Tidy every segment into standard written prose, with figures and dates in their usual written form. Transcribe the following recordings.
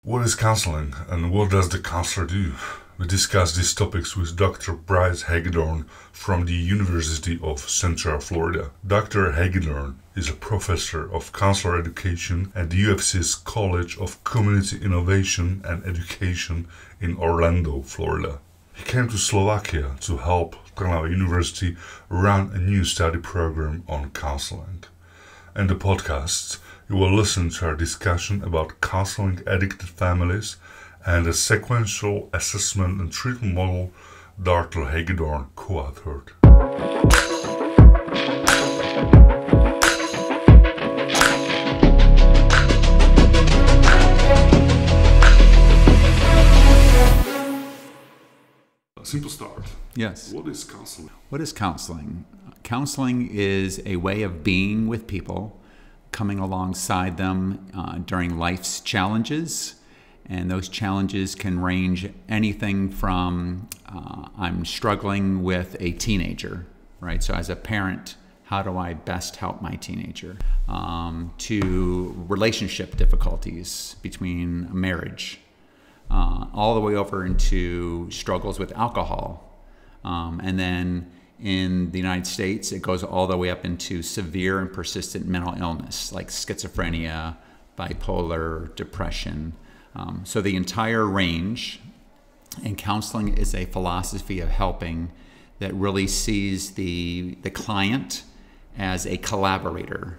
What is counseling and what does the counselor do? We discuss these topics with Dr. Bryce Hagedorn from the University of Central Florida. Dr. Hagedorn is a professor of counselor education at the UFC's College of Community Innovation and Education in Orlando, Florida. He came to Slovakia to help Trnava University run a new study program on counseling. In the podcast, you will listen to our discussion about counseling addicted families and the sequential assessment and treatment model Dr. Hagedorn co-authored. A simple start. Yes. What is counseling? What is counseling? Counseling is a way of being with people, coming alongside them during life's challenges. And those challenges can range anything from I'm struggling with a teenager, right? So as a parent, how do I best help my teenager? To relationship difficulties between a marriage, all the way over into struggles with alcohol. And then in the United States, it goes all the way up into severe and persistent mental illness like schizophrenia, bipolar, depression. So the entire range, and counseling is a philosophy of helping that really sees the client as a collaborator,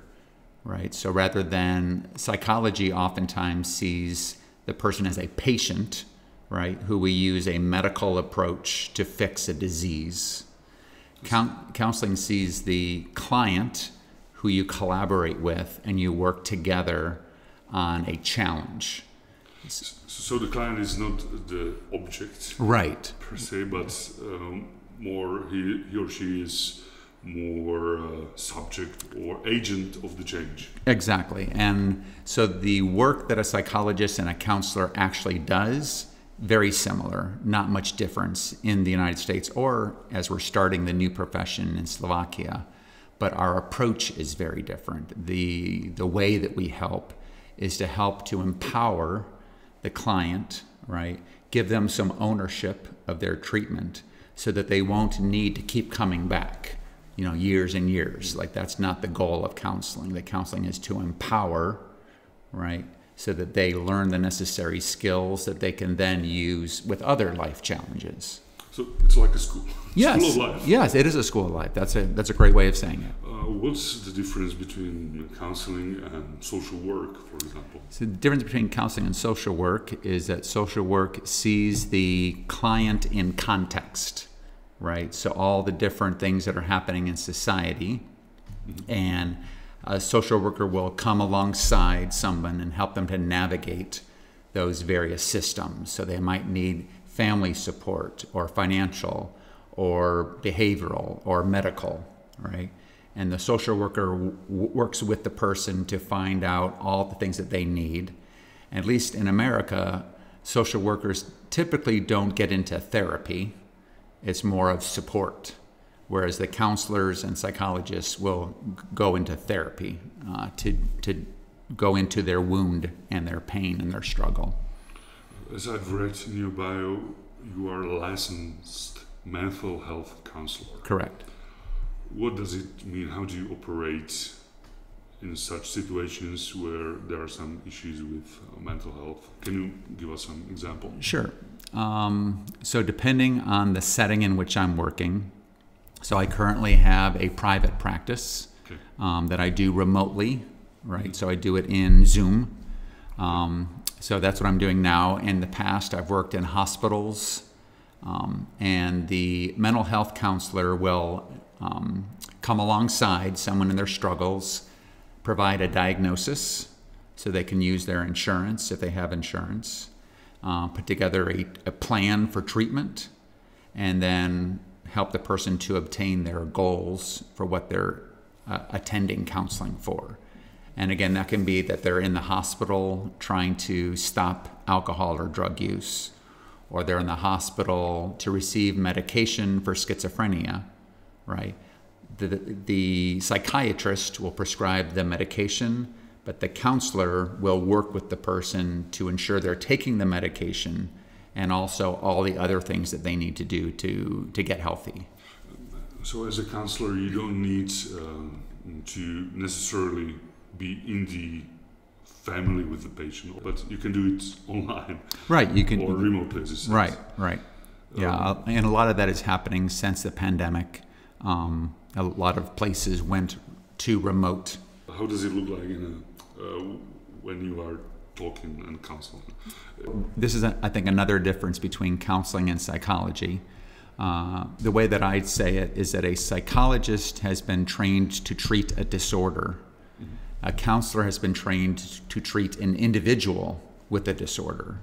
right? So rather than psychology oftentimes sees the person as a patient, right, who we use a medical approach to fix a disease. Counseling sees the client who you collaborate with and you work together on a challenge. So the client is not the object, right, per se, but more he or she is more subject or agent of the change. Exactly. And so the work that a psychologist and a counselor actually does, very similar, not much difference in the United States or as we're starting the new profession in Slovakia. But our approach is very different. The way that we help is to help to empower the client, right? Give them some ownership of their treatment so that they won't need to keep coming back, years and years. Like that's not the goal of counseling. The counseling is to empower, right? So that they learn the necessary skills that they can then use with other life challenges. So it's like a school. Yes. School of life. Yes, it is a school of life. That's a great way of saying it. What's the difference between counseling and social work, for example? So the difference between counseling and social work is that social work sees the client in context, right? So all the different things that are happening in society, and a social worker will come alongside someone and help them to navigate those various systems. So they might need family support or financial or behavioral or medical, right? And the social worker works with the person to find out all the things that they need. At least in America, social workers typically don't get into therapy. It's more of support. Whereas the counselors and psychologists will go into therapy to go into their wound and their pain and their struggle. As I've read in your bio, you are a licensed mental health counselor. Correct. What does it mean? How do you operate in such situations where there are some issues with mental health? Can you give us some example? Sure. So depending on the setting in which I'm working, so I currently have a private practice that I do remotely, right? So I do it in Zoom. So that's what I'm doing now. In the past, I've worked in hospitals, and the mental health counselor will come alongside someone in their struggles, provide a diagnosis so they can use their insurance if they have insurance, put together a plan for treatment, and then help the person to obtain their goals for what they're attending counseling for. And again, that can be that they're in the hospital trying to stop alcohol or drug use, or they're in the hospital to receive medication for schizophrenia, right? The psychiatrist will prescribe the medication, but the counselor will work with the person to ensure they're taking the medication and also all the other things that they need to do to get healthy. So as a counselor, you don't need to necessarily be in the family with the patient, but you can do it online. Right, you can. Or remotely, as you said. Right. Yeah, and a lot of that is happening since the pandemic. A lot of places went to remote. How does it look like when you are talking and counseling? This is, I think, another difference between counseling and psychology. The way that I'd say it is that a psychologist has been trained to treat a disorder. A counselor has been trained to treat an individual with a disorder,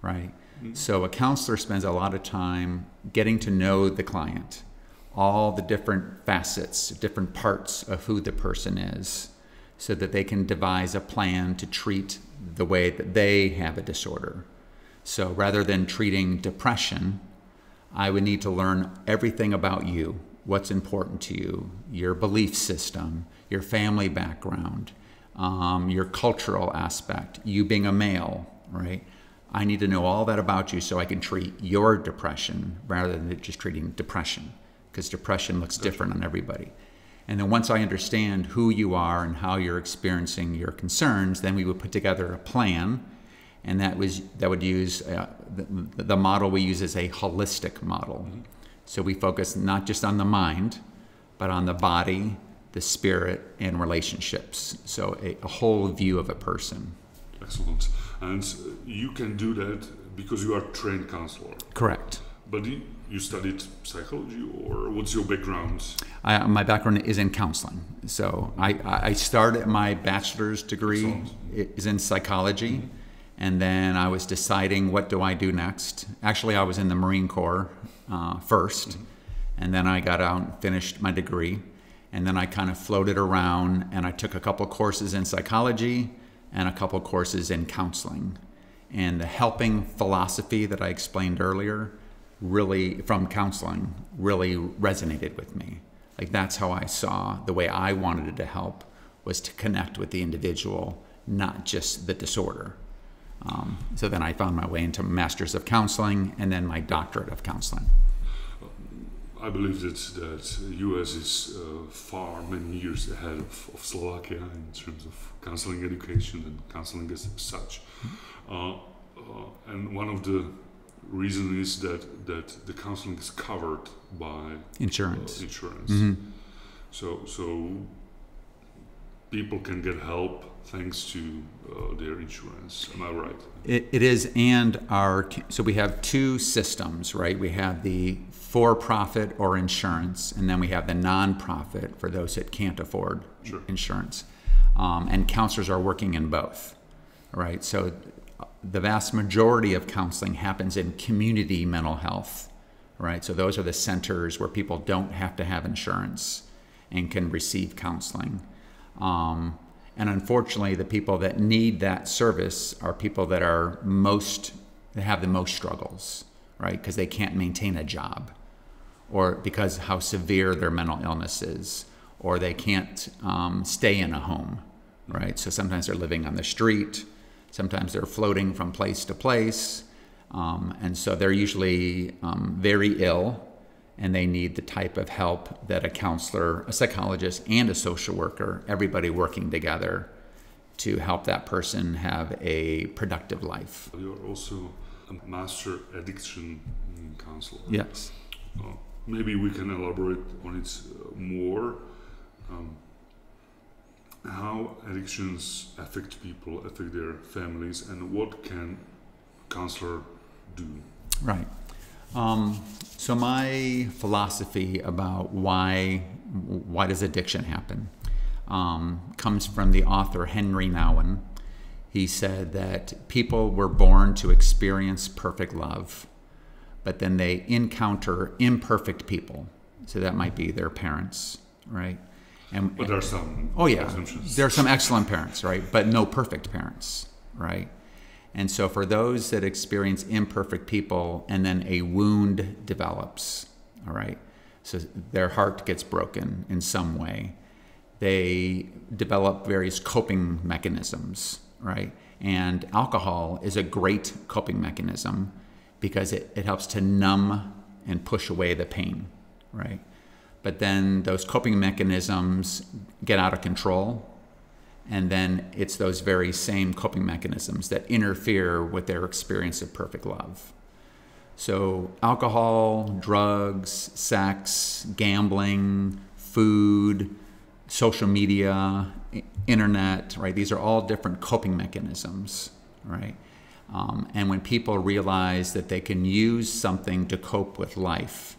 right? So a counselor spends a lot of time getting to know the client, all the different facets, different parts of who the person is, so that they can devise a plan to treat the way that they have a disorder. So rather than treating depression, I would need to learn everything about you, what's important to you, your belief system, your family background, your cultural aspect, you being a male, right? I need to know all that about you so I can treat your depression rather than just treating depression, because depression looks different on everybody. And then once I understand who you are and how you're experiencing your concerns, then we would put together a plan, and that would use the model we use is a holistic model. So we focus not just on the mind, but on the body, the spirit, and relationships. So a whole view of a person. Excellent. And you can do that because you are a trained counselor. Correct. But you studied psychology, or what's your background? My background is in counseling. So I started my bachelor's degree is in psychology, and then I was deciding what do I do next. Actually, I was in the Marine Corps first, and then I got out and finished my degree, and then I kind of floated around, and I took a couple courses in psychology and a couple courses in counseling. And the helping philosophy that I explained earlier, really, from counseling, really resonated with me. Like, that's how I saw the way I wanted to help, was to connect with the individual, not just the disorder. So then I found my way into Master's of Counseling and then my Doctorate of Counseling. I believe that U.S. is far many years ahead of Slovakia in terms of counseling education and counseling as such. And one of the reasons is that the counseling is covered by insurance. So people can get help thanks to their insurance. Am I right? It is, and so we have two systems, right? We have the for-profit or insurance, and then we have the non-profit for those that can't afford insurance. And counselors are working in both, right? So the vast majority of counseling happens in community mental health, right? So those are the centers where people don't have to have insurance and can receive counseling. And unfortunately, the people that need that service are people that have the most struggles, right? Because they can't maintain a job, or because how severe their mental illness is, or they can't stay in a home, right? So sometimes they're living on the street, sometimes they're floating from place to place, and so they're usually very ill, and they need the type of help that a counselor, a psychologist, and a social worker, everybody working together to help that person have a productive life. You're also a master addiction counselor. Yes. Maybe we can elaborate on it more. How addictions affect people, affect their families, and what can a counselor do? Right. So my philosophy about why does addiction happen comes from the author Henry Nouwen. He said that people were born to experience perfect love, but then they encounter imperfect people. So that might be their parents, right? But there are some exemptions. There are some excellent parents, right? But no perfect parents, right? And so for those that experience imperfect people and then a wound develops, all right, so their heart gets broken in some way, they develop various coping mechanisms, right? And alcohol is a great coping mechanism because it helps to numb and push away the pain, right? But then those coping mechanisms get out of control, and then it's those very same coping mechanisms that interfere with their experience of perfect love. So alcohol, drugs, sex, gambling, food, social media, internet, right? These are all different coping mechanisms, right? And when people realize that they can use something to cope with life,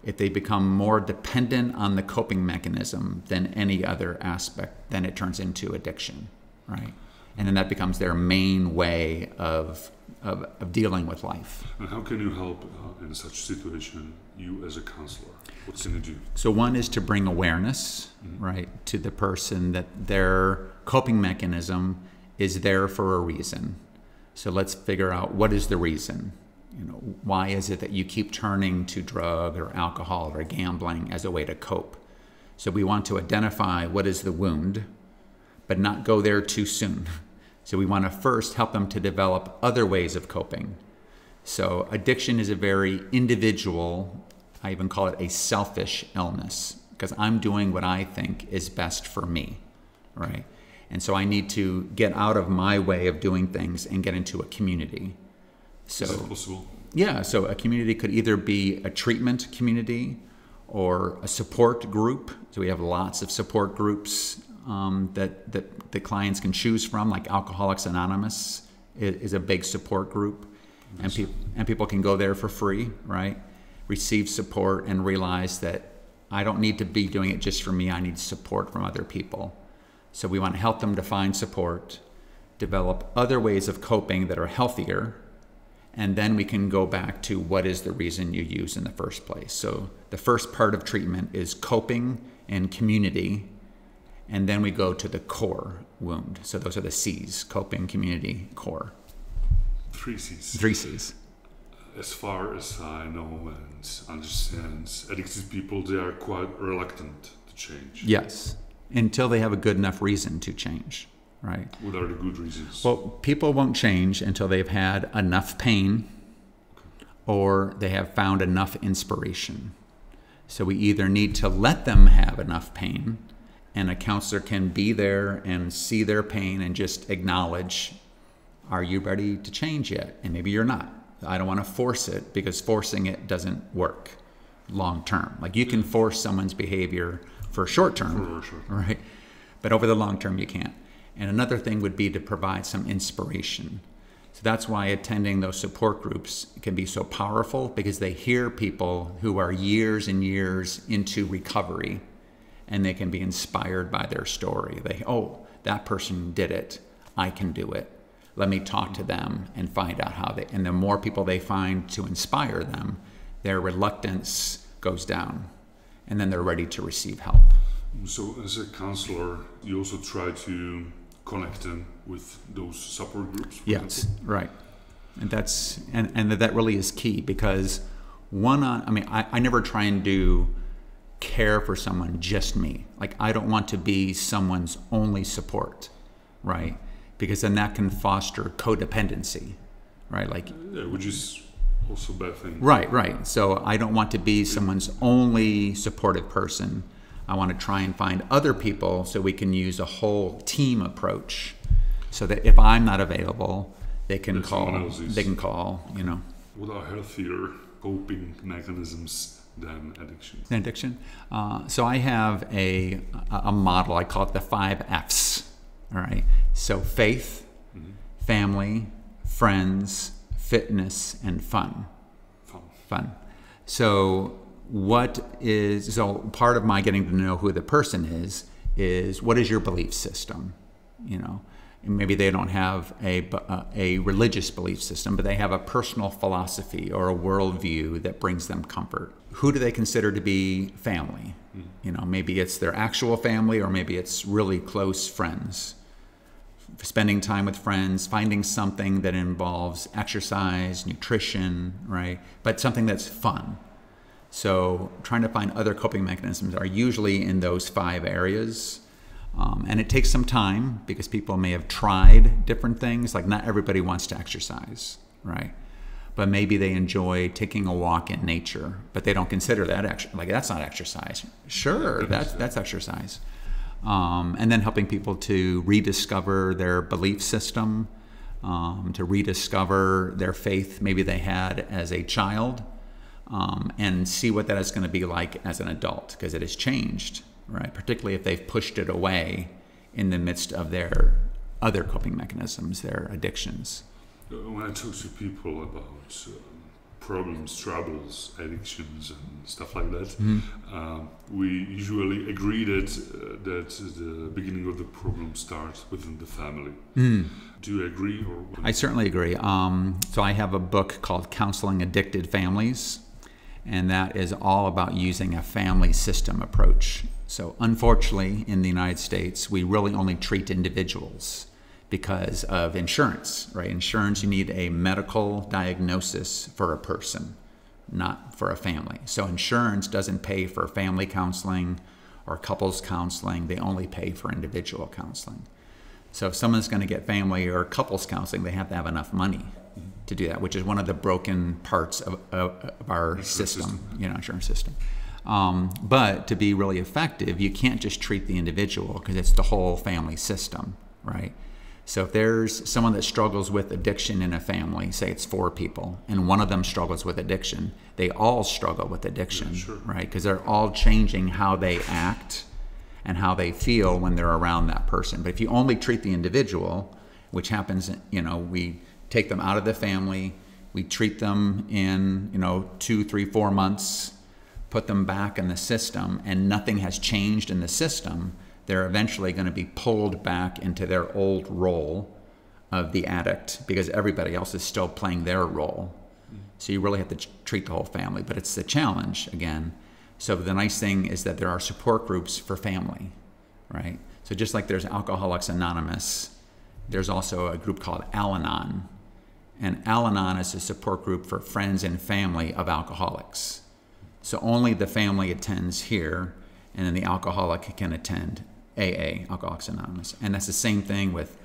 if they become more dependent on the coping mechanism than any other aspect, then it turns into addiction, right? And then that becomes their main way of dealing with life. And how can you help in such situation, you as a counselor? What can you do? So one is to bring awareness, right, to the person that their coping mechanism is there for a reason. So let's figure out, what is the reason? You know, why is it that you keep turning to drug or alcohol or gambling as a way to cope? So we want to identify what is the wound, but not go there too soon. So we want to first help them to develop other ways of coping. So addiction is a very individual, I even call it a selfish illness, because I'm doing what I think is best for me, right? And so I need to get out of my way of doing things and get into a community. So, is that possible? Yeah, so a community could either be a treatment community or a support group. So we have lots of support groups that the clients can choose from, like Alcoholics Anonymous is a big support group. And people can go there for free, right? Receive support and realize that I don't need to be doing it just for me, I need support from other people. So we want to help them to find support, develop other ways of coping that are healthier, and then we can go back to what is the reason you use in the first place. So the first part of treatment is coping and community, and then we go to the core wound. So those are the C's: coping, community, core. 3 C's. 3 C's. As far as I know and understand, addicted people, they are quite reluctant to change. Yes, until they have a good enough reason to change. Right. What are the good reasons? Well, people won't change until they've had enough pain or they have found enough inspiration. So we either need to let them have enough pain, and a counselor can be there and see their pain and just acknowledge, are you ready to change yet? And maybe you're not. I don't want to force it, because forcing it doesn't work long term. Like, you can force someone's behavior for short term, right? But over the long term, you can't. And another thing would be to provide some inspiration. So that's why attending those support groups can be so powerful, because they hear people who are years and years into recovery, and they can be inspired by their story. Oh, that person did it, I can do it. Let me talk to them and find out how and the more people they find to inspire them, their reluctance goes down, and then they're ready to receive help. So as a counselor, you also try to connect them with those support groups? Yes, right. And that's and that really is key, because I never try and do care for someone just me. Like, I don't want to be someone's only support, right? Because then that can foster codependency, right? Like, yeah, which is also a bad thing. Right. So I don't want to be someone's only supportive person. I want to try and find other people so we can use a whole team approach, so that if I'm not available, they can call. They can call. You know. What are healthier coping mechanisms than addiction? Addiction. So I have a model. I call it the 5 F's. All right. So faith, family, friends, fitness, and fun. Fun. So part of my getting to know who the person is what is your belief system? You know, and maybe they don't have a religious belief system, but they have a personal philosophy or a worldview that brings them comfort. Who do they consider to be family? You know, maybe it's their actual family, or maybe it's really close friends. Spending time with friends, finding something that involves exercise, nutrition, right? But something that's fun. So trying to find other coping mechanisms are usually in those 5 areas. And it takes some time because people may have tried different things. Like not everybody wants to exercise, right? But maybe they enjoy taking a walk in nature, but they don't consider that like that's not exercise. Sure, that's exercise. And then helping people to rediscover their belief system, to rediscover their faith maybe they had as a child, and see what that is going to be like as an adult, because it has changed, right? Particularly if they've pushed it away in the midst of their other coping mechanisms, their addictions. When I talk to people about problems, troubles, addictions, and stuff like that, we usually agree that the beginning of the problem starts within the family. Do you agree? Or I certainly agree. So I have a book called Counseling Addicted Families, and that is all about using a family system approach. So unfortunately, in the United States, we really only treat individuals because of insurance, right? Insurance, you need a medical diagnosis for a person, not for a family. So insurance doesn't pay for family counseling or couples counseling. They only pay for individual counseling. So if someone's going to get family or couples counseling, they have to have enough money to do that, which is one of the broken parts of our system, insurance system. But to be really effective, you can't just treat the individual because it's the whole family system, right? So if there's someone that struggles with addiction in a family, say it's 4 people, and one of them struggles with addiction, they all struggle with addiction, right? Because they're all changing how they act and how they feel when they're around that person. But if you only treat the individual, which happens, we take them out of the family, we treat them in, 2, 3, 4 months, put them back in the system, and nothing has changed in the system, they're eventually going to be pulled back into their old role of the addict because everybody else is still playing their role. So you really have to treat the whole family, but it's the challenge again. So the nice thing is that there are support groups for family, right? So just like there's Alcoholics Anonymous, there's also a group called Al-Anon. And Al-Anon is a support group for friends and family of alcoholics. So only the family attends here, and then the alcoholic can attend AA, Alcoholics Anonymous. And that's the same thing with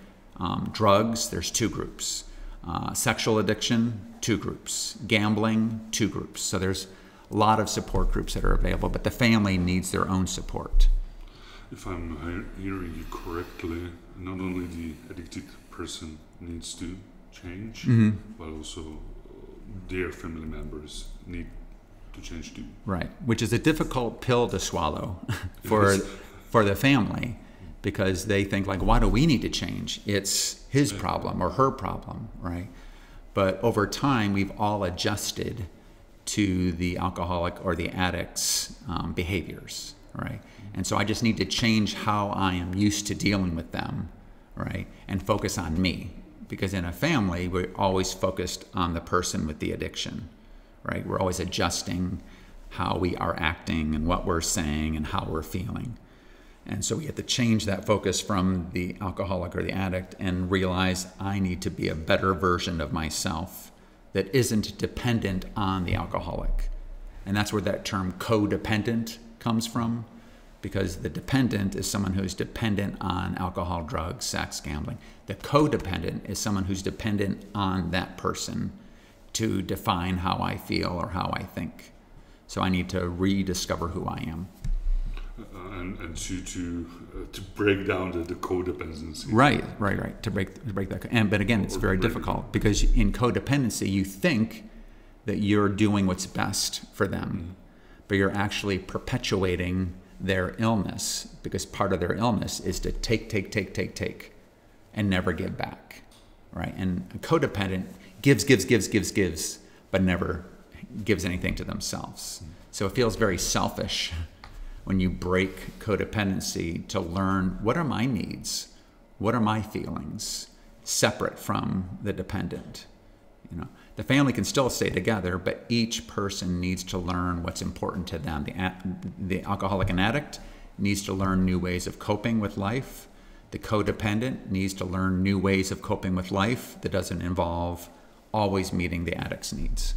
drugs. There's 2 groups. Sexual addiction, 2 groups. Gambling, 2 groups. So there's a lot of support groups that are available, but the family needs their own support. If I'm hearing you correctly, not only the addicted person needs to change, but also their family members need to change too. Right, which is a difficult pill to swallow for the family, because they think like, why do we need to change? It's his problem or her problem, right? But over time, we've all adjusted to the alcoholic or the addict's behaviors, right? And so I just need to change how I am used to dealing with them, right? And focus on me, because in a family, we're always focused on the person with the addiction, right? We're always adjusting how we are acting and what we're saying and how we're feeling. And so we have to change that focus from the alcoholic or the addict and realize I need to be a better version of myself that isn't dependent on the alcoholic. And that's where that term codependent comes from, because the dependent is someone who's dependent on alcohol, drugs, sex, gambling. The codependent is someone who's dependent on that person to define how I feel or how I think. So I need to rediscover who I am. And to break down the codependency. Right. To break that. But again, it's very difficult, because in codependency, you think that you're doing what's best for them, but you're actually perpetuating their illness, because part of their illness is to take, and never give back, right? And a codependent gives, but never gives anything to themselves. So it feels very selfish when you break codependency to learn, what are my needs? What are my feelings? Separate from the dependent. The family can still stay together, but each person needs to learn what's important to them. The alcoholic and addict needs to learn new ways of coping with life. The codependent needs to learn new ways of coping with life that doesn't involve always meeting the addict's needs.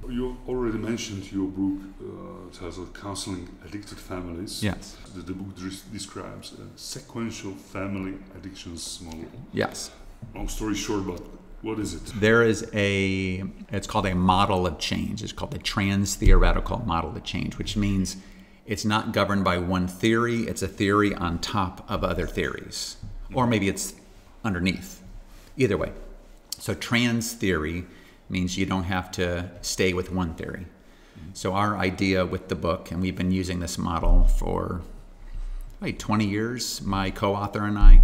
You already mentioned your book titled Counseling Addicted Families. Yes. The book describes a sequential family addictions model. Yes. Long story short, but what is it? There is it's called a model of change. It's called the trans-theoretical model of change, which means it's not governed by one theory. It's a theory on top of other theories. Or maybe it's underneath. Either way. So trans theory means you don't have to stay with one theory. So our idea with the book, and we've been using this model for 20 years, my co-author and I,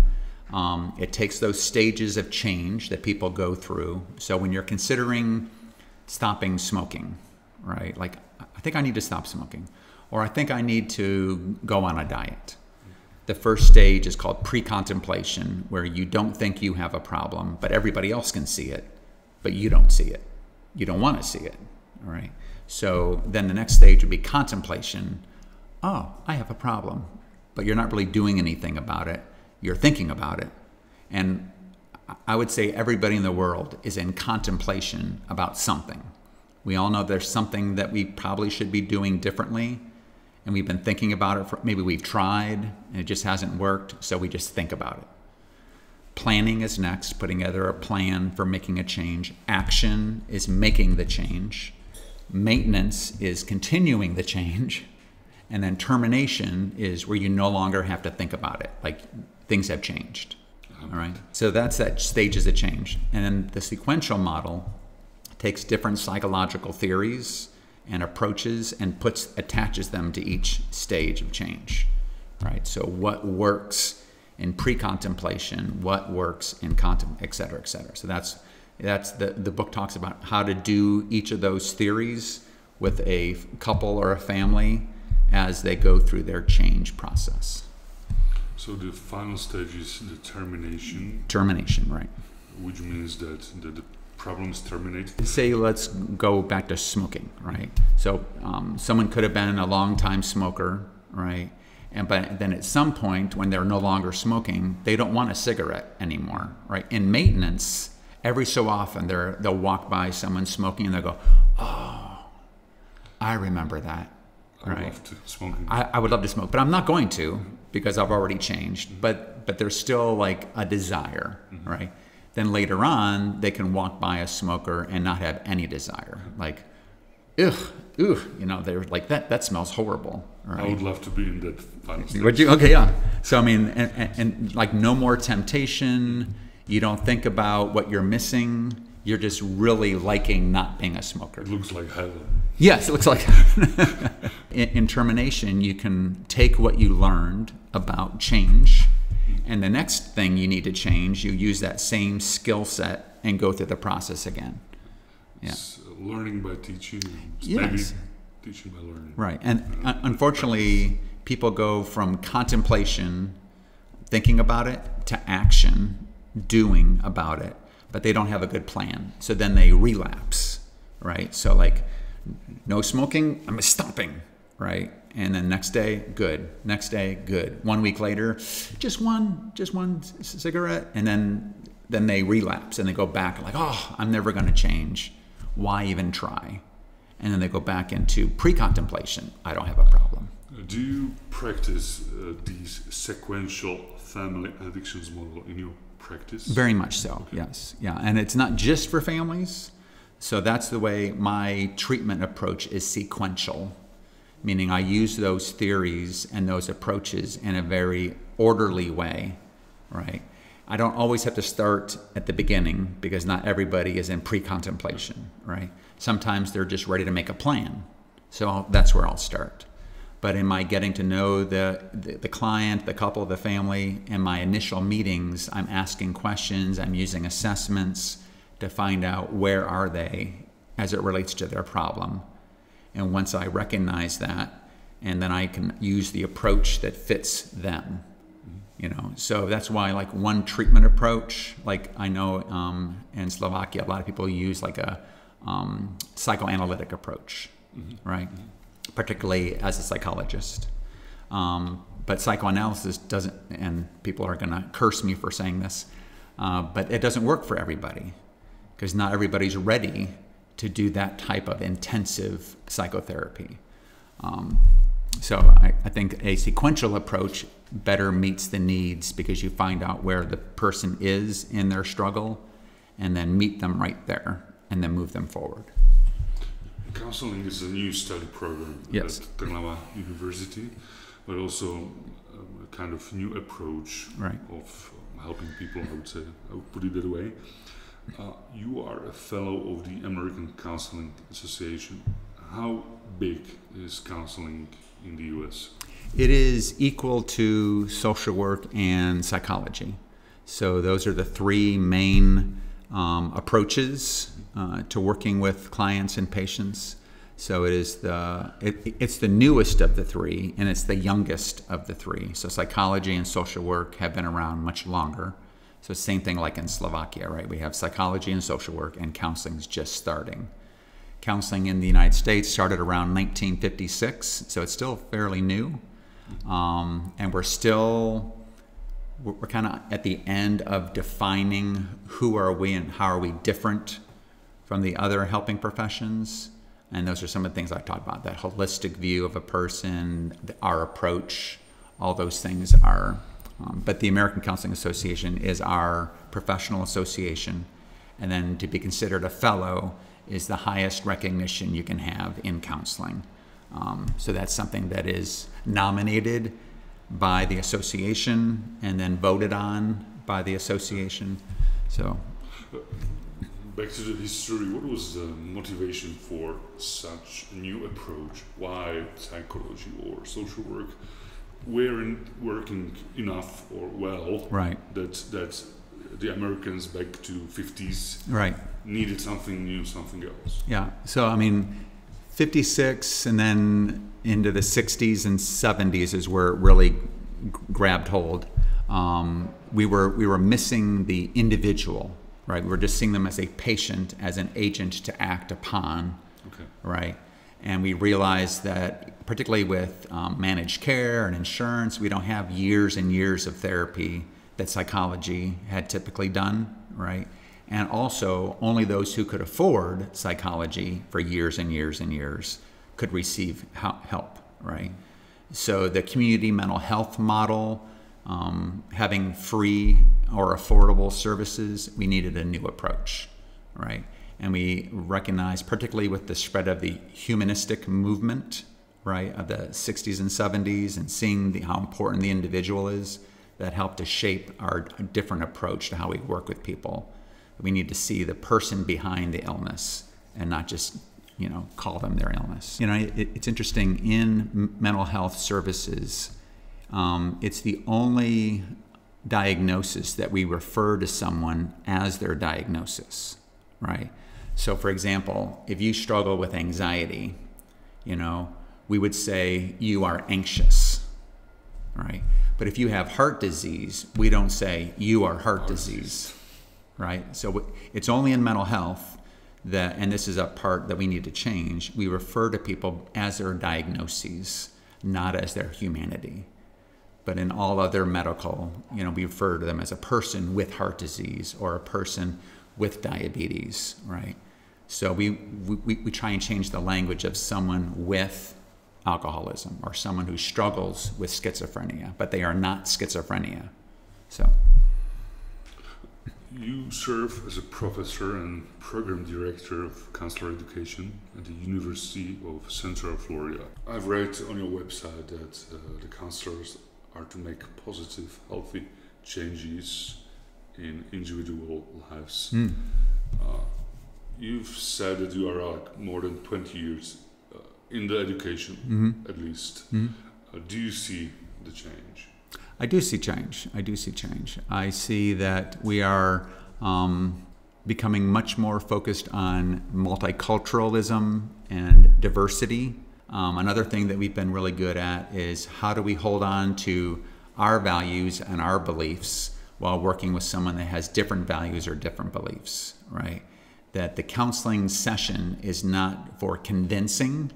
it takes those stages of change that people go through. So when you're considering stopping smoking, right? Like, I think I need to stop smoking, or I think I need to go on a diet. The first stage is called pre-contemplation, where you don't think you have a problem, but everybody else can see it, but you don't see it. You don't want to see it, all right? So then the next stage would be contemplation. Oh, I have a problem, but you're not really doing anything about it. You're thinking about it. And I would say everybody in the world is in contemplation about something. We all know there's something that we probably should be doing differently, and we've been thinking about it. Maybe we've tried, and it just hasn't worked, so we just think about it. Planning is next, putting together a plan for making a change. Action is making the change. Maintenance is continuing the change. And then termination is where you no longer have to think about it. Like, things have changed. All right? So that's that stages of change. And then the sequential model takes different psychological theories and approaches and attaches them to each stage of change. Right? So what works in pre-contemplation, what works in et cetera, et cetera. So that's the book talks about how to do each of those theories with a couple or a family as they go through their change process. So the final stage is the termination. Termination, right. Which means that the problem is terminated. Say, let's go back to smoking, right? So someone could have been a long-time smoker, right? But then at some point, when they're no longer smoking, they don't want a cigarette anymore, right? In maintenance, every so often they'll walk by someone smoking and they'll go, oh, I remember that, right? I would love to smoke. I would love to smoke, but I'm not going to because I've already changed. But there's still like a desire, right? Then later on, they can walk by a smoker and not have any desire, like, ugh, they're like, that smells horrible. Right? I would love to be in that final stage. Would you? Okay, yeah. So I mean, and like no more temptation. You don't think about what you're missing. You're just really liking not being a smoker. It looks like heaven. Yes, it looks like in termination, you can take what you learned about change, and the next thing you need to change, you use that same skill set and go through the process again. Yeah. Learning by teaching. Yes. Maybe teaching by learning. Right. And unfortunately, people go from contemplation, thinking about it, to action, doing about it, but they don't have a good plan. So then they relapse, right? So like, no smoking, I'm stopping, right? And then next day, good. Next day, good. 1 week later, just one cigarette. And then they relapse and they go back like, oh, I'm never going to change. Why even try? And then they go back into pre-contemplation. I don't have a problem. Do you practice these sequential family addictions model in your practice? Very much so, okay. Yes. Yeah, and it's not just for families. So that's the way my treatment approach is sequential, meaning I use those theories and those approaches in a very orderly way, right? I don't always have to start at the beginning because not everybody is in pre-contemplation, right? Sometimes they're just ready to make a plan. So that's where I'll start. But in my getting to know the client, the couple, the family, in my initial meetings, I'm asking questions, I'm using assessments to find out where are they as it relates to their problem. And once I recognize that, and then I can use the approach that fits them. So that's why like one treatment approach, like I know in Slovakia, a lot of people use like a psychoanalytic approach, right? Particularly as a psychologist. But psychoanalysis doesn't, and people are going to curse me for saying this, but it doesn't work for everybody because not everybody's ready to do that type of intensive psychotherapy. So I think a sequential approach better meets the needs because you find out where the person is in their struggle and then meet them right there and then move them forward. Counseling is a new study program Yes. at Trnava University, but also a kind of new approach Right. of helping people, I would say, I would put it that way. You are a fellow of the American Counseling Association. How big is counseling in the US? It is equal to social work and psychology. So those are the three main approaches to working with clients and patients. So it's the newest of the three, and it's the youngest of the three. So psychology and social work have been around much longer. So same thing like in Slovakia, right? We have psychology and social work, and counseling is just starting. Counseling in the United States started around 1956, so it's still fairly new. And we're kind of at the end of defining who are we and how are we different from the other helping professions. And those are some of the things I talked about, that holistic view of a person, our approach, all those things are. But the American Counseling Association is our professional association. And then to be considered a fellow is the highest recognition you can have in counseling. So that's something that is nominated by the association and then voted on by the association. So back to the history, what was the motivation for such a new approach? Why psychology or social work weren't working enough or well, right, that the Americans back to 50s right, needed something new, something else? Yeah, so I mean 56 and then into the 60s and 70s is where it really grabbed hold. We were missing the individual, right? We were just seeing them as a patient, as an agent to act upon, okay, right? And we realized that particularly with managed care and insurance, we don't have years and years of therapy that psychology had typically done, right? And also, only those who could afford psychology for years and years and years could receive help, right? So the community mental health model, having free or affordable services, we needed a new approach, right? And we recognized, particularly with the spread of the humanistic movement, right, of the 60s and 70s, and seeing how important the individual is, that helped to shape our different approach to how we work with people. We need to see the person behind the illness and not just, call them their illness. It's interesting, in mental health services, it's the only diagnosis that we refer to someone as their diagnosis, right? So for example, if you struggle with anxiety, we would say you are anxious, right? But if you have heart disease, we don't say you are heart disease, right? So it's only in mental health that, and this is a part that we need to change, we refer to people as their diagnoses, not as their humanity. But in all other medical, we refer to them as a person with heart disease or a person with diabetes, right? So we try and change the language of someone with alcoholism or someone who struggles with schizophrenia, but they are not schizophrenia. So you serve as a professor and program director of counselor education at the University of Central Florida. I've read on your website that the counselors are to make positive, healthy changes in individual lives. You've said that you are more than 20 years in the education, at least. Do you see the change? I do see change. I see that we are becoming much more focused on multiculturalism and diversity. Another thing that we've been really good at is how do we hold on to our values and our beliefs while working with someone that has different values or different beliefs, right? That the counseling session is not for convincing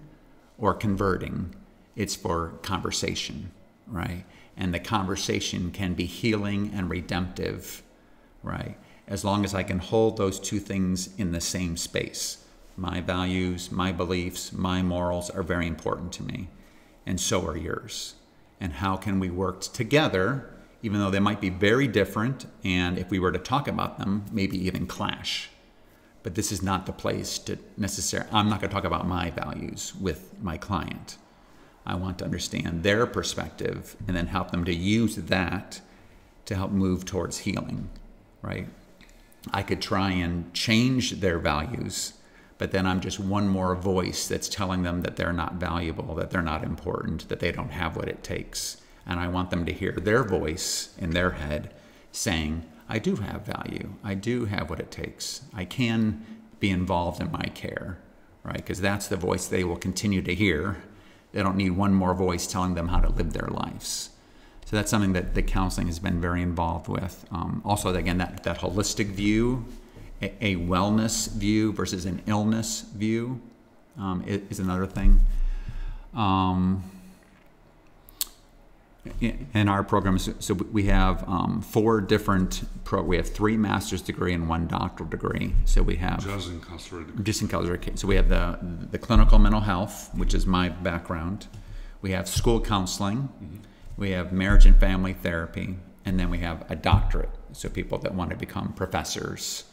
or converting, it's for conversation, right? And the conversation can be healing and redemptive, right? As long as I can hold those two things in the same space. My values, my beliefs, my morals are very important to me, and so are yours. And how can we work together, even though they might be very different, and if we were to talk about them, maybe even clash. But this is not the place to necessarily, I'm not going to talk about my values with my client. I want to understand their perspective and then help them to use that to help move towards healing, right? I could try and change their values, but then I'm just one more voice that's telling them that they're not valuable, that they're not important, that they don't have what it takes. And I want them to hear their voice in their head saying, I do have value. I do have what it takes. I can be involved in my care, right? Because that's the voice they will continue to hear. They don't need one more voice telling them how to live their lives. So that's something that the counseling has been very involved with. Also, again, that holistic view, a wellness view versus an illness view is another thing. In our programs, so we have we have 3 master's degree and 1 doctoral degree. So we have just in counseling. So we have the clinical mental health, which is my background. We have school counseling. Mm-hmm. We have marriage and family therapy, and then we have a doctorate. So people that want to become professors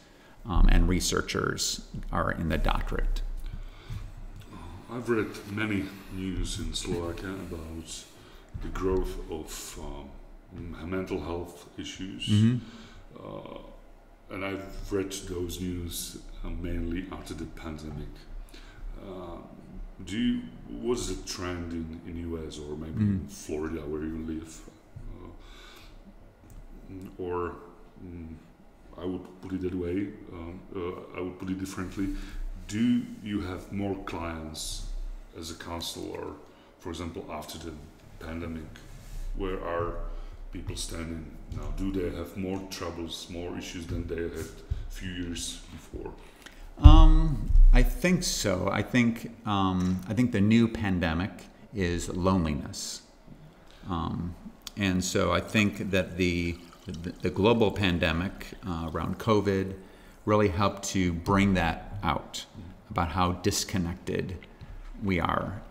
and researchers are in the doctorate. I've read many news in Slovakia about the growth of mental health issues, mm-hmm. And I've read those news mainly after the pandemic. What is the trend in US or maybe in Florida where you live? I would put it that way, I would put it differently. Do you have more clients as a counselor, for example, after the pandemic? Where are people standing now? Do they have more troubles, more issues than they had a few years before? I think so. I think the new pandemic is loneliness, and so I think that the global pandemic around COVID really helped to bring that out about how disconnected we are.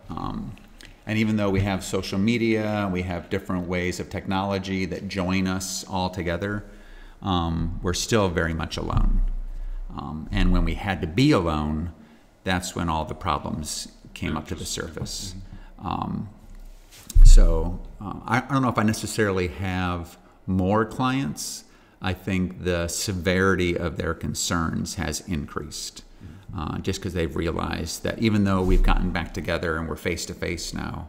And even though we have social media, we have different ways of technology that join us all together, we're still very much alone. And when we had to be alone, that's when all the problems came up to the surface. I don't know if I necessarily have more clients. I think the severity of their concerns has increased. Just because they've realized that even though we've gotten back together and we're face to face now,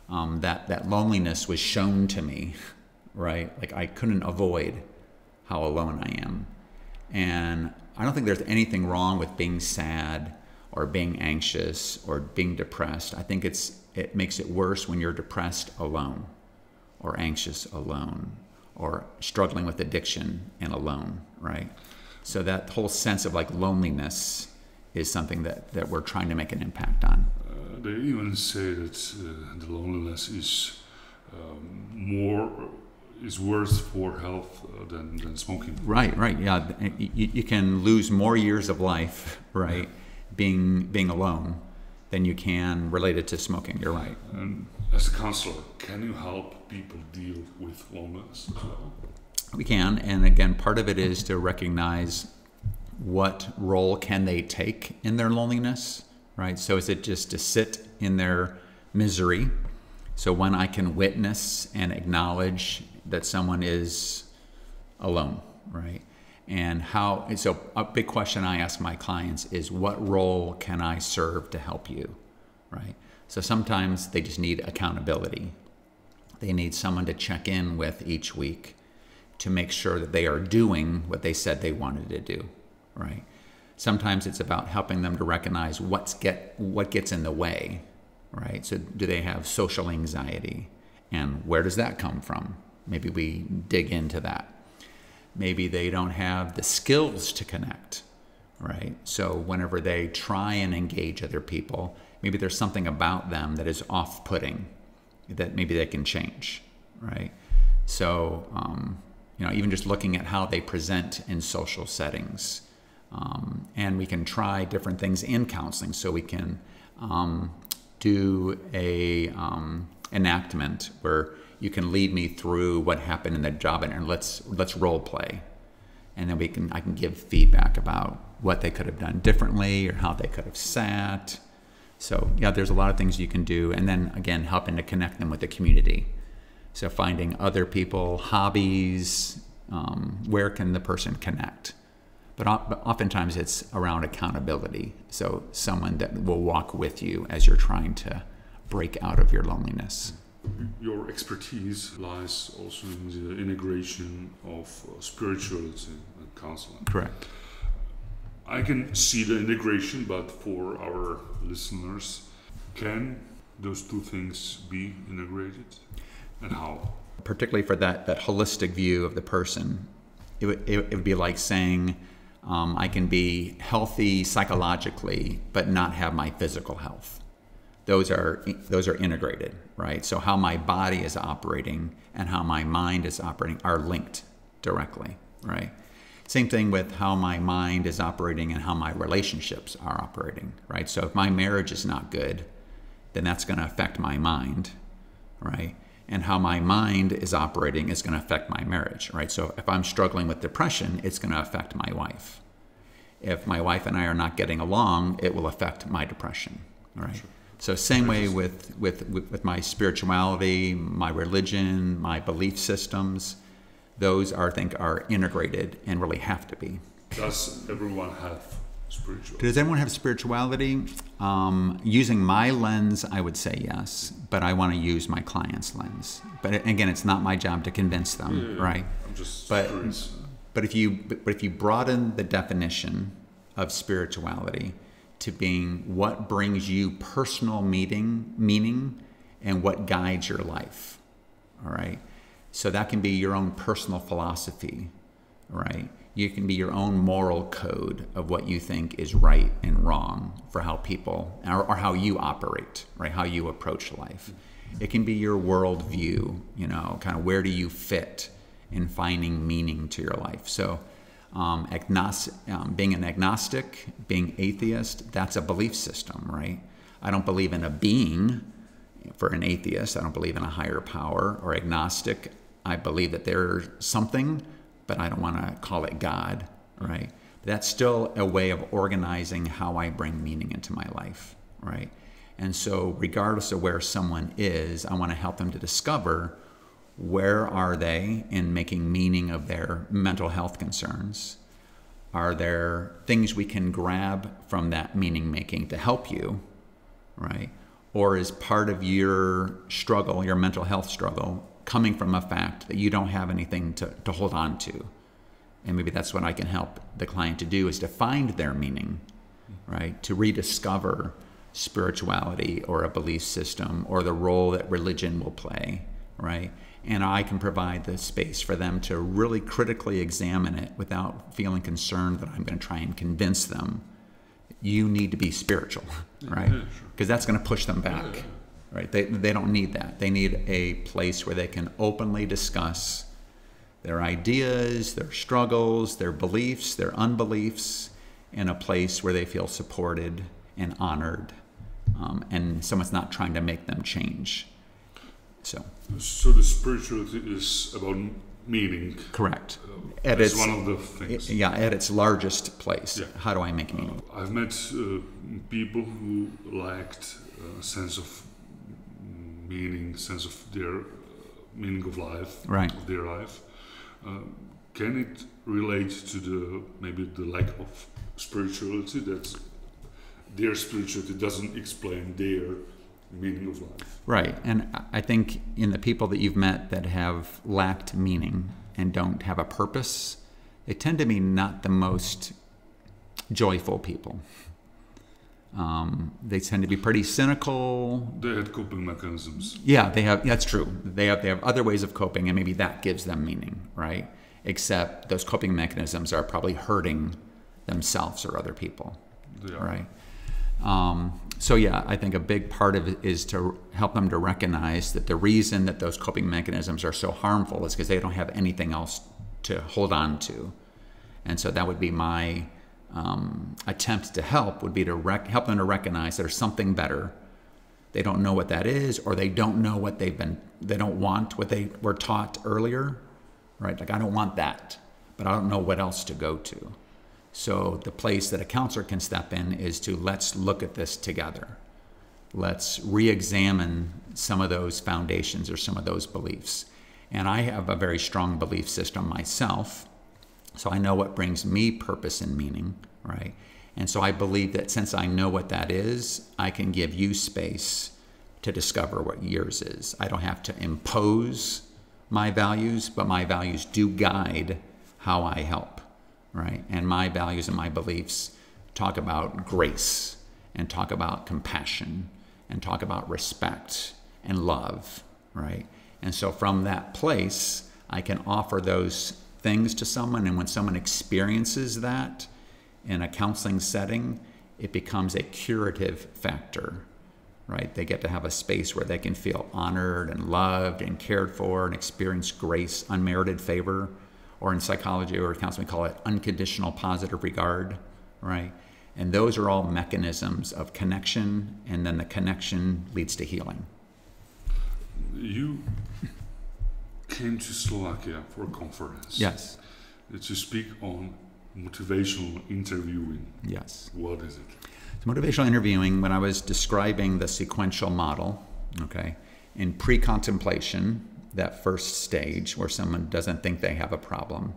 that loneliness was shown to me, right? Like I couldn't avoid how alone I am. And I don't think there's anything wrong with being sad or being anxious or being depressed. I think it makes it worse when you're depressed alone or anxious alone or struggling with addiction and alone, right? So that whole sense of like loneliness is something that we're trying to make an impact on. They even say that the loneliness is worse for health than smoking. Right, yeah. You can lose more years of life, right, being alone than you can related to smoking. You're right. And as a counselor, can you help people deal with loneliness as well? We can, and again, part of it is to recognize what role can they take in their loneliness, right? So is it just to sit in their misery? So when I can witness and acknowledge that someone is alone, right? And so a big question I ask my clients is, what role can I serve to help you, right? So sometimes they just need accountability. They need someone to check in with each week to make sure that they are doing what they said they wanted to do, right? Sometimes it's about helping them to recognize what gets in the way, right? So do they have social anxiety? And where does that come from? Maybe we dig into that. Maybe they don't have the skills to connect, right? So whenever they try and engage other people, maybe there's something about them that is off-putting that maybe they can change, right? So, even just looking at how they present in social settings, And we can try different things in counseling. So we can do a enactment where you can lead me through what happened in the job, and let's role play, and then I can give feedback about what they could have done differently or how they could have sat. So yeah, there's a lot of things you can do, and then again helping to connect them with the community. So finding other people, hobbies, where can the person connect? But oftentimes it's around accountability. So someone that will walk with you as you're trying to break out of your loneliness. Your expertise lies also in the integration of spirituality and counseling. Correct. I can see the integration, but for our listeners, can those two things be integrated, and how? Particularly for that holistic view of the person, it would be like saying, I can be healthy psychologically, but not have my physical health. Those are integrated, right? So how my body is operating and how my mind is operating are linked directly, right? Same thing with how my mind is operating and how my relationships are operating, right? So if my marriage is not good, then that's going to affect my mind, right? And how my mind is operating is going to affect my marriage, right? So if I'm struggling with depression, it's going to affect my wife. If my wife and I are not getting along, it will affect my depression, right? Sure. So same way with my spirituality, my religion, my belief systems, those I think are integrated and really have to be. Does everyone have spirituality? Does everyone have spirituality? Using my lens, I would say yes, but I want to use my client's lens. But again, it's not my job to convince them, right? I'm just curious. But if you broaden the definition of spirituality to being what brings you personal meaning and what guides your life, all right? So that can be your own personal philosophy, right? You can be your own moral code of what you think is right and wrong for how people, or how you operate, right? How you approach life. It can be your worldview, kind of where do you fit in finding meaning to your life. So being an agnostic, being atheist, that's a belief system, right? I don't believe in a being. For an atheist, I don't believe in a higher power. Or agnostic, I believe that there's something, but I don't want to call it God, right? But that's still a way of organizing how I bring meaning into my life, right? And so regardless of where someone is, I want to help them to discover where are they in making meaning of their mental health concerns. Are there things we can grab from that meaning making to help you, right? Or is part of your struggle, your mental health struggle, coming from a fact that you don't have anything to hold on to? And maybe that's what I can help the client to do, is to find their meaning, right? To rediscover spirituality or a belief system or the role that religion will play, right? And I can provide the space for them to really critically examine it without feeling concerned that I'm going to try and convince them you need to be spiritual, right? Because that's going to push them back, right? They don't need that. They need a place where they can openly discuss their ideas, their struggles, their beliefs, their unbeliefs, in a place where they feel supported and honored, and someone's not trying to make them change. So the spirituality is about meaning. Correct. It's one of the things. Yeah, at its largest place. Yeah. How do I make meaning? I've met people who lacked a sense of meaning, sense of their meaning of life, right. Of their life. Can it relate to maybe the lack of spirituality, that their spirituality doesn't explain their meaning of life? Right. And I think in the people that you've met that have lacked meaning and don't have a purpose, they tend to be not the most joyful people. They tend to be pretty cynical. They had coping mechanisms. Yeah, they have. That's true. They have other ways of coping, and maybe that gives them meaning, right? Except those coping mechanisms are probably hurting themselves or other people, right? So yeah, I think a big part of it is to help them to recognize that the reason that those coping mechanisms are so harmful is because they don't have anything else to hold on to. And so that would be my attempt to help would be to help them to recognize there's something better. They don't know what that is, or they don't know what they don't want what they were taught earlier, right? Like, I don't want that, but I don't know what else to go to. So the place that a counselor can step in is to, let's look at this together. Let's re-examine some of those foundations or some of those beliefs. And I have a very strong belief system myself, so I know what brings me purpose and meaning, right? And so I believe that since I know what that is, I can give you space to discover what yours is. I don't have to impose my values, but my values do guide how I help, right? And my values and my beliefs talk about grace and talk about compassion and talk about respect and love, right? And so from that place, I can offer those things to someone, and when someone experiences that in a counseling setting, it becomes a curative factor, right? They get to have a space where they can feel honored and loved and cared for and experience grace, unmerited favor, or in psychology or counseling we call it unconditional positive regard, right? And those are all mechanisms of connection, and then the connection leads to healing. You came to Slovakia for a conference. Yes. To speak on motivational interviewing. Yes. What is it? So motivational interviewing, when I was describing the sequential model, okay, in pre-contemplation, that first stage where someone doesn't think they have a problem,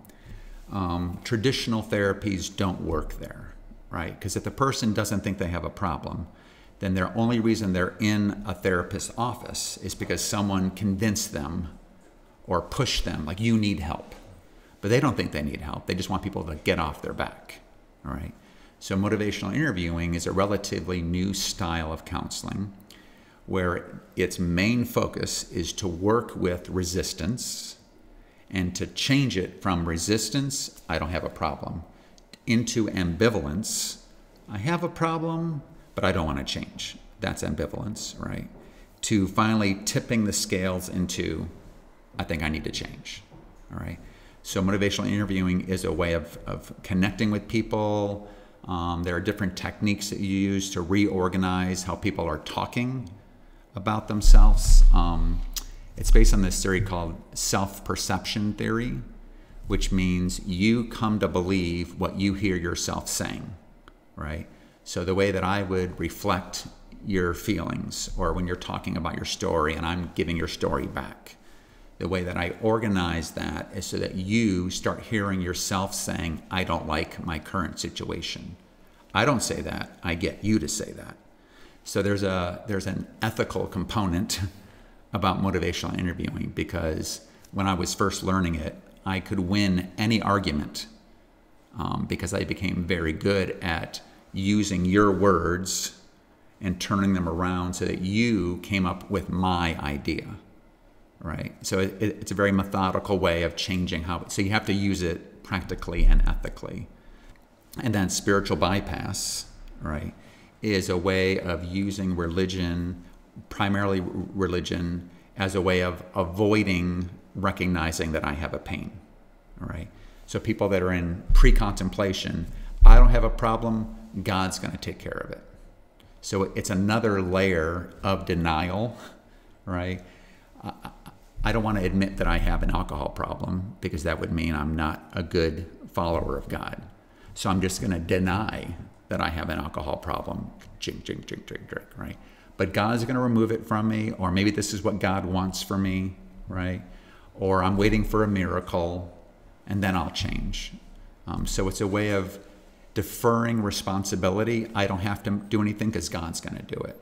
traditional therapies don't work there, right? Because if the person doesn't think they have a problem, then the only reason they're in a therapist's office is because someone convinced them or pushed them, like, you need help. But they don't think they need help. They just want people to get off their back, all right? So motivational interviewing is a relatively new style of counseling where its main focus is to work with resistance and to change it from resistance, I don't have a problem, into ambivalence, I have a problem, but I don't want to change. That's ambivalence, right? To finally tipping the scales into, I think I need to change, all right? So motivational interviewing is a way of connecting with people. There are different techniques that you use to reorganize how people are talking about themselves. It's based on this theory called self-perception theory, which means you come to believe what you hear yourself saying, right? So the way that I would reflect your feelings, or when you're talking about your story and I'm giving your story back, the way that I organize that is so that you start hearing yourself saying, I don't like my current situation. I don't say that, I get you to say that. So there's an ethical component about motivational interviewing, because when I was first learning it, I could win any argument because I became very good at using your words and turning them around so that you came up with my idea, right? So it's a very methodical way of changing how, so you have to use it practically and ethically. And then spiritual bypass, right, is a way of using religion, primarily religion, as a way of avoiding recognizing that I have a pain, all right? So people that are in pre-contemplation, I don't have a problem, God's going to take care of it. So it's another layer of denial, right? I don't want to admit that I have an alcohol problem because that would mean I'm not a good follower of God. So I'm just going to deny that I have an alcohol problem. Drink, drink, drink, drink, drink, right? But God's going to remove it from me, or maybe this is what God wants for me, right? Or I'm waiting for a miracle, and then I'll change. So it's a way of deferring responsibility. I don't have to do anything because God's going to do it.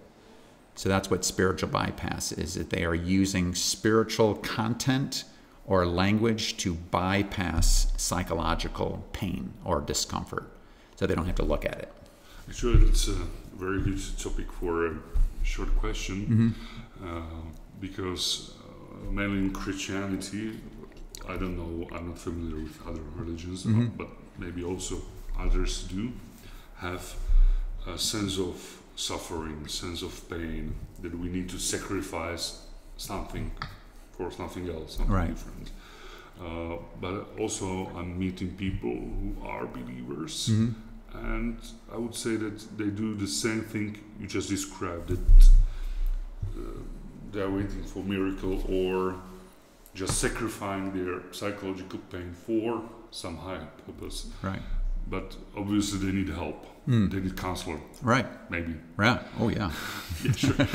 So that's what spiritual bypass is, that they are using spiritual content or language to bypass psychological pain or discomfort, so they don't have to look at it. Actually, it's a very good topic for a short question, because mainly in Christianity, I don't know, I'm not familiar with other religions, but maybe also others do, have a sense of suffering, sense of pain, that we need to sacrifice something for something else, something different. But also I'm meeting people who are believers, And I would say that they do the same thing you just described, that they are waiting for miracle or just sacrificing their psychological pain for some higher purpose. Right. But obviously they need help. They need counselor. Right. Maybe. Yeah. Oh, yeah. Yeah, sure.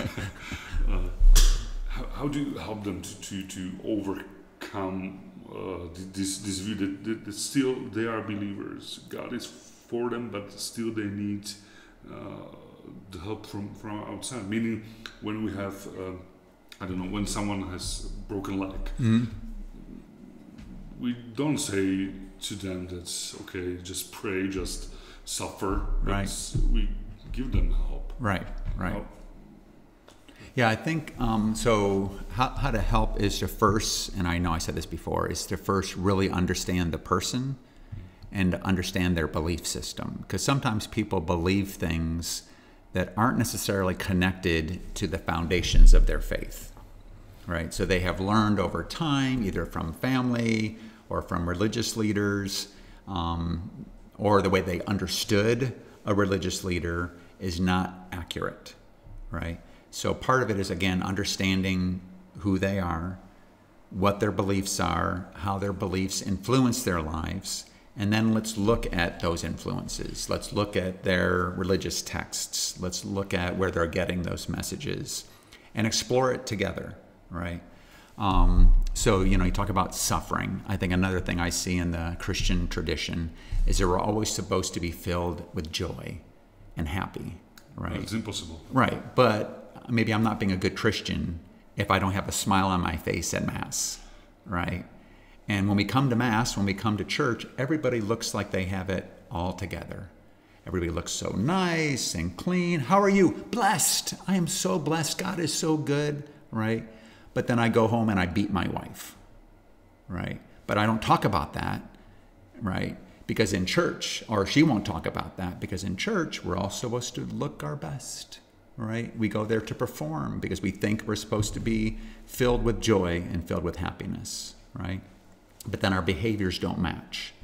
How do you help them to overcome this view that still they are believers? God is for them, but still they need the help from outside. Meaning, when we have, I don't know, when someone has broken leg, we don't say to them that's okay, just pray, just suffer. Right. We give them help. Right. Right. Yeah, I think, so how to help is to first, and I know I said this before, is to first really understand the person and understand their belief system. Because sometimes people believe things that aren't necessarily connected to the foundations of their faith, right? So they have learned over time, either from family or from religious leaders, or the way they understood a religious leader is not accurate, right? So part of it is, again, understanding who they are, what their beliefs are, how their beliefs influence their lives, and then let's look at those influences. Let's look at their religious texts. Let's look at where they're getting those messages and explore it together, right? So, you talk about suffering. I think another thing I see in the Christian tradition is that we're always supposed to be filled with joy and happy, right? It's impossible. Right, but maybe I'm not being a good Christian if I don't have a smile on my face at Mass, right? And when we come to Mass, when we come to church, everybody looks like they have it all together. Everybody looks so nice and clean. How are you? Blessed. I am so blessed. God is so good, right? But then I go home and I beat my wife, right? But I don't talk about that, right? Because in church, or she won't talk about that, because in church, we're all supposed to look our best, right? We go there to perform because we think we're supposed to be filled with joy and filled with happiness, right? But then our behaviors don't match.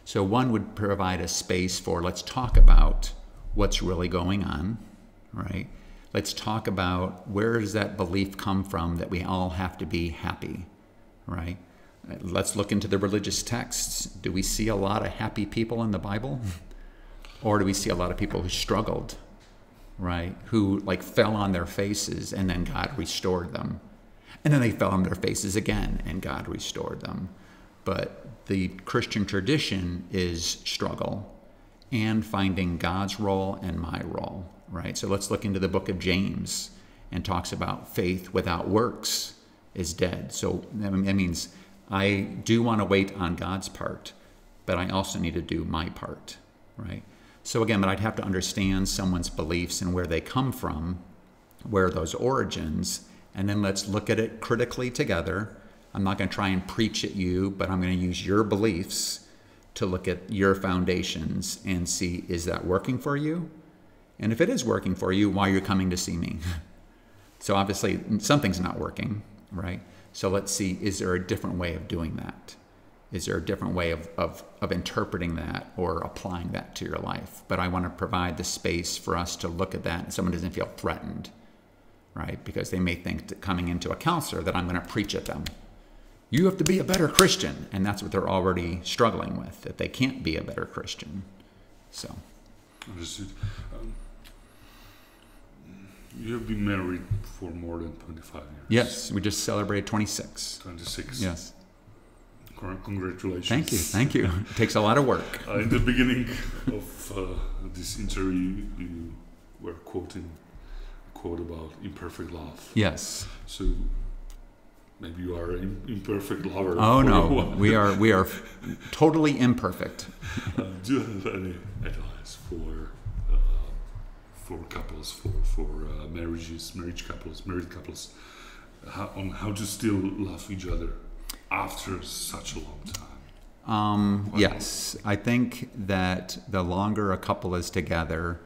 So one would provide a space for, let's talk about what's really going on, right? Let's talk about where does that belief come from that we all have to be happy, right? Let's look into the religious texts. Do we see a lot of happy people in the Bible? Or do we see a lot of people who struggled, right? Who fell on their faces and then God restored them. And then they fell on their faces again and God restored them. But the Christian tradition is struggle and finding God's role and my role, right? So let's look into the book of James and talks about faith without works is dead. So that means I do want to wait on God's part, but I also need to do my part, right? So again, but I'd have to understand someone's beliefs and where they come from, where are those origins, and then let's look at it critically together. I'm not going to try and preach at you, but I'm going to use your beliefs to look at your foundations and see, is that working for you? And if it is working for you, why are you coming to see me? So obviously something's not working, right? So let's see, is there a different way of doing that? Is there a different way of interpreting that or applying that to your life? But I want to provide the space for us to look at that and someone doesn't feel threatened, right? Because they may think that coming into a counselor that I'm going to preach at them. You have to be a better Christian. And that's what they're already struggling with, that they can't be a better Christian. So. Understood. You have been married for more than 25 years. Yes, we just celebrated 26. 26. Yes. Congratulations. Thank you. Thank you. It takes a lot of work. In the beginning of this interview, you were quoting a quote about imperfect love. Yes. So maybe you are an imperfect lover. Oh no, we are totally imperfect. Do you have any advice for couples, for married couples, on how to still love each other after such a long time? Yes, I think that the longer a couple is together,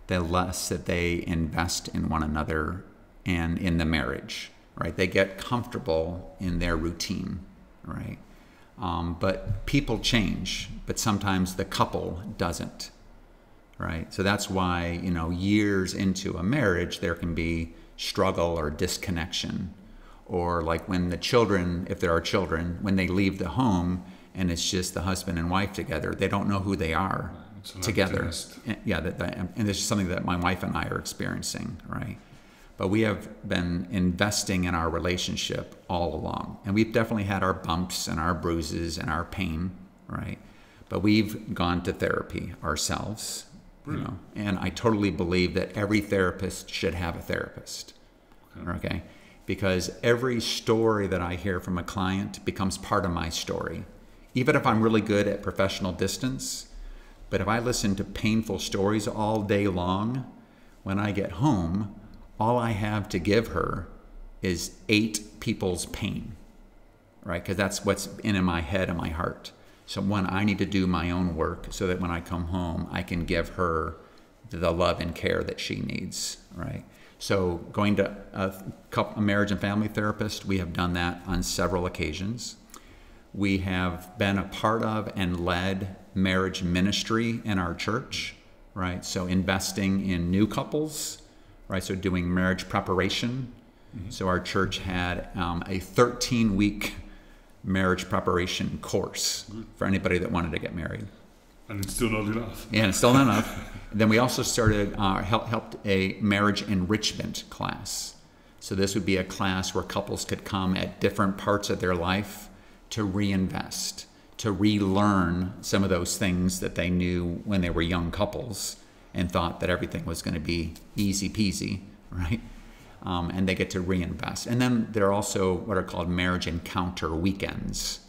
the less that they invest in one another and in the marriage, right? They get comfortable in their routine, right? But people change, but sometimes the couple doesn't, right? So that's why, you know, years into a marriage, there can be struggle or disconnection. Or like when the children, if there are children, when they leave the home and it's just the husband and wife together, they don't know who they are together. And, yeah, and this is something that my wife and I are experiencing, right? But we have been investing in our relationship all along. And we've definitely had our bumps and our bruises and our pain, right? But we've gone to therapy ourselves, you know. And I totally believe that every therapist should have a therapist, okay? Because every story that I hear from a client becomes part of my story. Even if I'm really good at professional distance, but if I listen to painful stories all day long, when I get home, all I have to give her is 8 people's pain, right? Because that's what's in my head and my heart. So one, I need to do my own work so that when I come home, I can give her the love and care that she needs, right? So going to a marriage and family therapist, we have done that on several occasions. We have been a part of and led marriage ministry in our church, right? So investing in new couples, right? So doing marriage preparation. So our church had a 13-week marriage preparation course for anybody that wanted to get married. And it's still not enough. Yeah, it's still not enough. Then we also started, helped a marriage enrichment class. So this would be a class where couples could come at different parts of their life to reinvest, to relearn some of those things that they knew when they were young couples and thought that everything was going to be easy peasy, right? And they get to reinvest. And then there are also what are called marriage encounter weekends.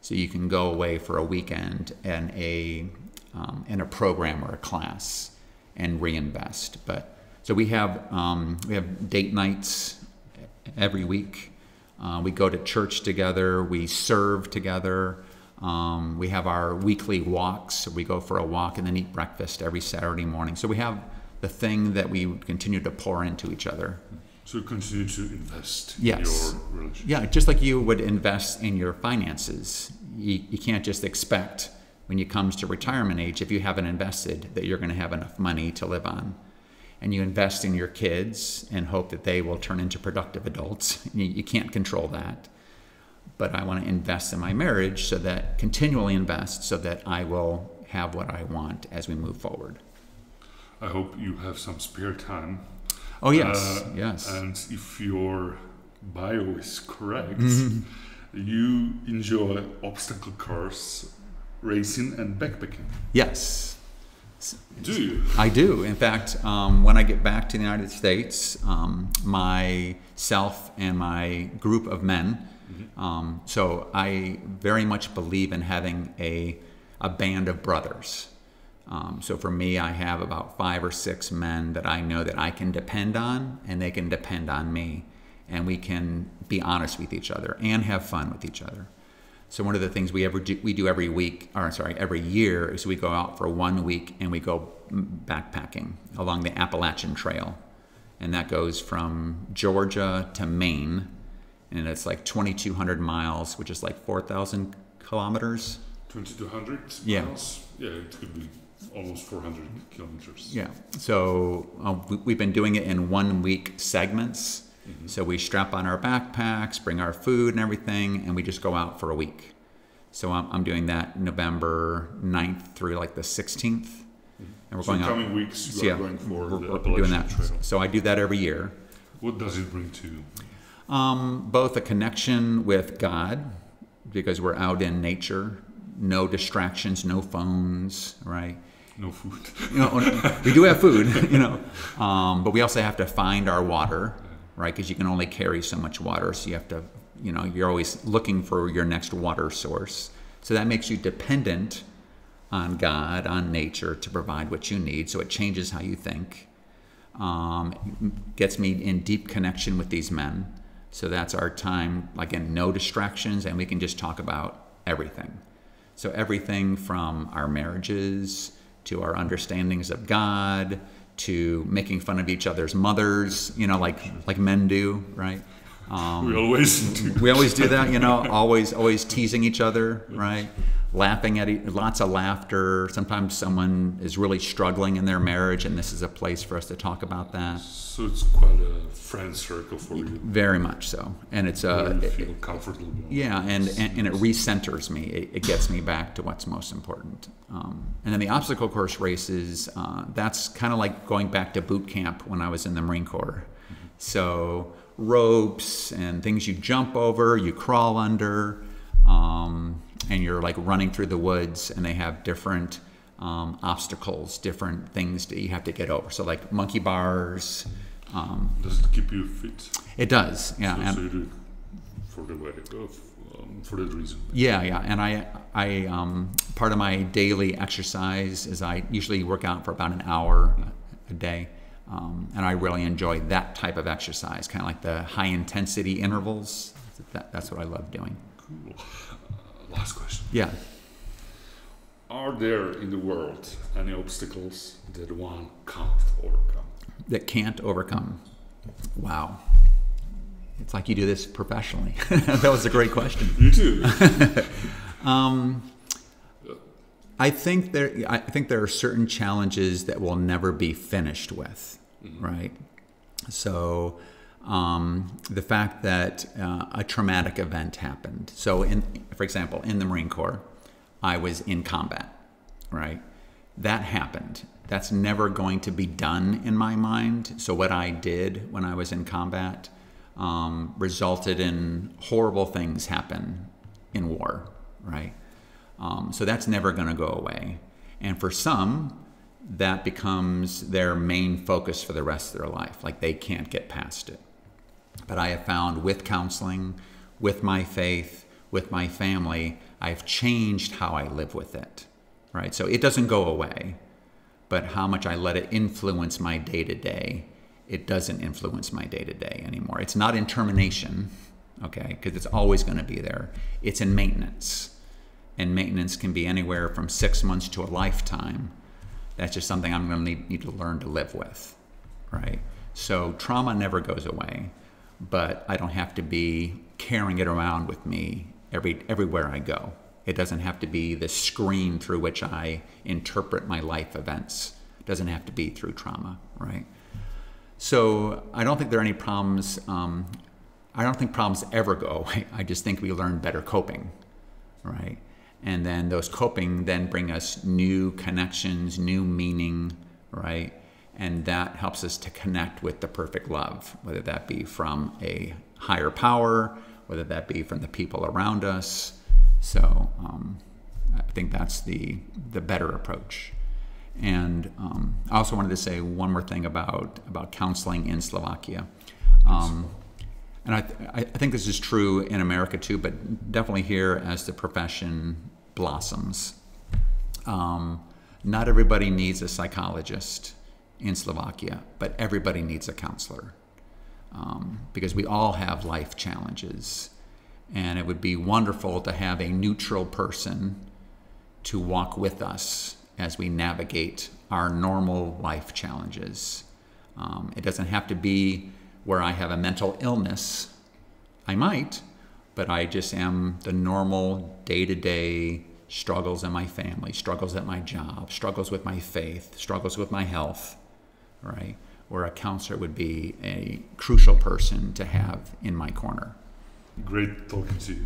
So you can go away for a weekend and in a program or a class and reinvest. But so we have date nights every week. We go to church together. We serve together. We have our weekly walks. We go for a walk and then eat breakfast every Saturday morning. So we have the thing that we continue to pour into each other. So continue to invest in Yes. your relationship. Yeah, just like you would invest in your finances. You can't just expect when it comes to retirement age, if you haven't invested, that you're going to have enough money to live on. And you invest in your kids and hope that they will turn into productive adults. You can't control that. But I want to invest in my marriage so that, continually invest so that I will have what I want as we move forward. I hope you have some spare time. Oh, yes, yes. And if your bio is correct, you enjoy obstacle course, racing, and backpacking. Yes. Do you? I do. In fact, when I get back to the United States, myself and my group of men, so I very much believe in having a band of brothers. So for me, I have about 5 or 6 men that I know that I can depend on, and they can depend on me, and we can be honest with each other and have fun with each other. So one of the things we do every year is we go out for 1 week and we go backpacking along the Appalachian Trail, and that goes from Georgia to Maine, and it's like 2,200 miles, which is like 4,000 kilometers. 2,200 Yeah. miles? Yeah, it could be almost 400 kilometers. Yeah. So we've been doing it in 1 week segments. So we strap on our backpacks, bring our food and everything, and we just go out for a week. So I'm doing that November 9th through like the 16th. And we're So going out. coming weeks, you are going for the we're Appalachian doing that. Trail. So I do that every year. What does it bring to you? Both a connection with God, because we're out in nature, no distractions, no phones, right? No food. You know, we do have food, you know, but we also have to find our water, right? Because you can only carry so much water, so you have to, you know, you're always looking for your next water source. So that makes you dependent on God, on nature, to provide what you need. So it changes how you think. Gets me in deep connection with these men. So that's our time, again, no distractions, and we can just talk about everything. So everything from our marriages to our understandings of God to making fun of each other's mothers, you know, like men do, right? We always do. We always do that, you know, always teasing each other, right? laughing at lots of laughter. Sometimes someone is really struggling in their marriage, and this is a place for us to talk about that. So it's quite a friend circle for you. Very much so, and it's Where you feel comfortable. yeah, and it recenters me. It gets me back to what's most important. And then the obstacle course races, that's kind of like going back to boot camp when I was in the Marine Corps. So ropes and things you jump over, you crawl under, and you're like running through the woods, and they have different obstacles, different things that you have to get over. So like monkey bars. Does it keep you fit? It does, yeah. So you do it for the way of, for that reason. Yeah, yeah. And I part of my daily exercise is I usually work out for about an hour a day. And I really enjoy that type of exercise, kind of like the high intensity intervals. That's what I love doing. Cool. Last question. Yeah. Are there in the world any obstacles that one can't overcome? That can't overcome? Wow. It's like you do this professionally. That was a great question. You too. I think there are certain challenges that we'll never be finished with, right? So the fact that a traumatic event happened. So, for example, in the Marine Corps, I was in combat, right? That happened. That's never going to be done in my mind. So what I did when I was in combat resulted in horrible things happen in war, right? So that's never going to go away. And for some, that becomes their main focus for the rest of their life. Like they can't get past it. But I have found with counseling, with my faith, with my family, I've changed how I live with it, right? So it doesn't go away, but how much I let it influence my day-to-day, it doesn't influence my day-to-day anymore. It's not in termination, okay, because it's always going to be there. It's in maintenance. And maintenance can be anywhere from 6 months to a lifetime. That's just something I'm going to need to learn to live with, right? So trauma never goes away, but I don't have to be carrying it around with me everywhere I go. It doesn't have to be the screen through which I interpret my life events. It doesn't have to be through trauma, right? So I don't think there are any problems. I don't think problems ever go away. I just think we learn better coping, right? And then those coping then bring us new connections, new meaning, right? And that helps us to connect with the perfect love, whether that be from a higher power, whether that be from the people around us. So I think that's the better approach. And I also wanted to say one more thing about counseling in Slovakia. And I think this is true in America too, but definitely here as the profession blossoms. Not everybody needs a psychologist in Slovakia, but everybody needs a counselor because we all have life challenges. And it would be wonderful to have a neutral person to walk with us as we navigate our normal life challenges. It doesn't have to be where I have a mental illness. I might, but I just am the normal day-to-day struggles in my family, struggles at my job, struggles with my faith, struggles with my health, right? Where a counselor would be a crucial person to have in my corner. Great talking to you,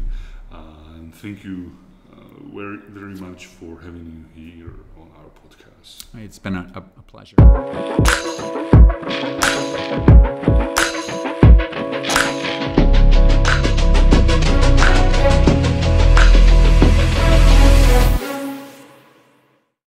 and thank you very, very much for having you here on our podcast. It's been a pleasure.